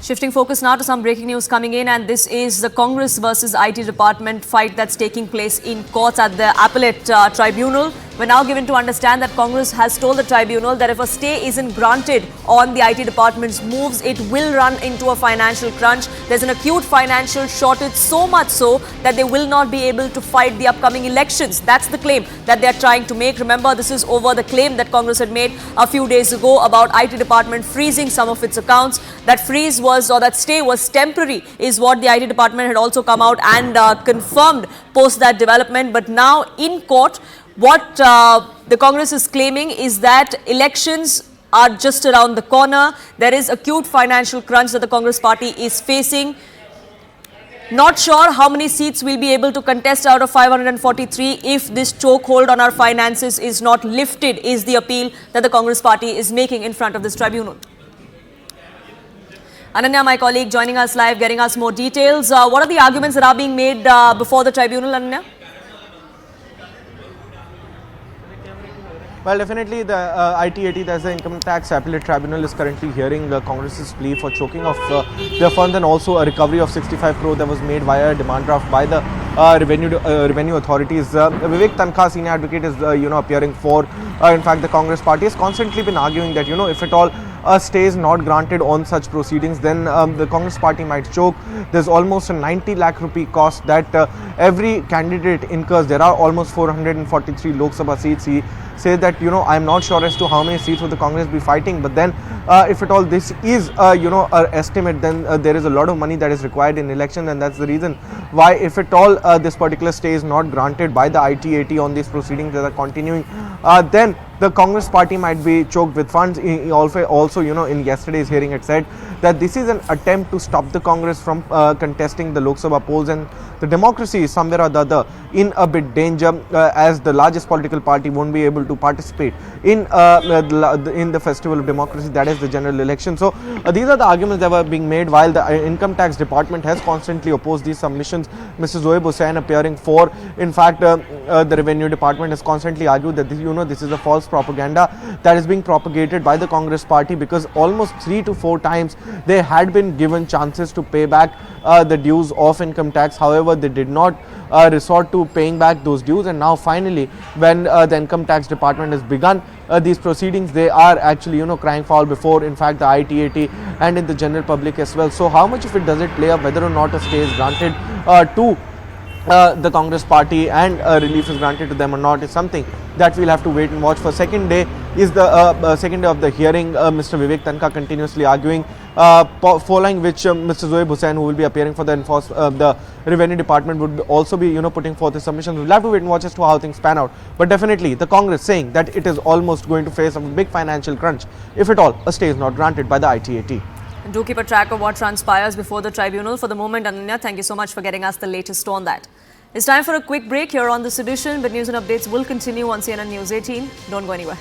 Shifting focus now to some breaking news coming in, and this is the Congress versus IT department fight that's taking place in courts at the Appellate Tribunal. We're now given to understand that Congress has told the tribunal that if a stay isn't granted on the IT department's moves, it will run into a financial crunch. There's an acute financial shortage, so much so that they will not be able to fight the upcoming elections. That's the claim that they're trying to make. Remember, this is over the claim that Congress had made a few days ago about IT department freezing some of its accounts. That freeze was, or that stay was temporary, is what the IT department had also come out and confirmed post that development. But now in court, what the Congress is claiming is that elections are just around the corner. There is acute financial crunch that the Congress party is facing. Not sure how many seats we'll be able to contest out of 543 if this chokehold on our finances is not lifted, is the appeal that the Congress party is making in front of this tribunal. Ananya, my colleague, joining us live, getting us more details. What are the arguments that are being made before the tribunal, Ananya? Well, definitely the ITAT, that's the Income Tax Appellate Tribunal, is currently hearing Congress's plea for choking of their funds and also a recovery of 65 crore that was made via a demand draft by the revenue authorities. Vivek Tanka, senior advocate, is appearing for. In fact, the Congress party has constantly been arguing that if at all a stay is not granted on such proceedings, then the Congress party might choke. There's almost a 90 lakh rupee cost that every candidate incurs. There are almost 443 Lok Sabha seats. He says that I'm not sure as to how many seats will the Congress be fighting, but then if at all this is an estimate, then there is a lot of money that is required in election, and that's the reason why, if at all this particular stay is not granted by the ITAT on these proceedings that are continuing, then the Congress party might be choked with funds. He also in yesterday's hearing had said that this is an attempt to stop the Congress from contesting the Lok Sabha polls, and the democracy is somewhere or the other in a bit danger, as the largest political party won't be able to participate in the festival of democracy, that is the general election. So these are the arguments that were being made, while the Income Tax Department has constantly opposed these submissions. Mr. Zoeb Hussain appearing for. In fact, the Revenue Department has constantly argued that this is a false propaganda that is being propagated by the Congress party, because almost 3 to 4 times they had been given chances to pay back the dues of income tax. However, they did not resort to paying back those dues, and now finally, when the Income Tax Department has begun these proceedings, they are actually crying foul before, in fact, the ITAT and in the general public as well. So how much of it does it play up whether or not a stay is granted to the Congress party and relief is granted to them or not is something that we'll have to wait and watch for. Second day is the second day of the hearing. Mr. Vivek Tanka continuously arguing, following which Mr. Zoeb Hussain, who will be appearing for the Revenue Department, would also be putting forth his submissions. We'll have to wait and watch as to how things pan out. But definitely the Congress saying that it is almost going to face a big financial crunch if at all a stay is not granted by the ITAT. Do keep a track of what transpires before the tribunal. For the moment, Ananya, thank you so much for getting us the latest on that. It's time for a quick break here on this edition, but news and updates will continue on CNN News 18. Don't go anywhere.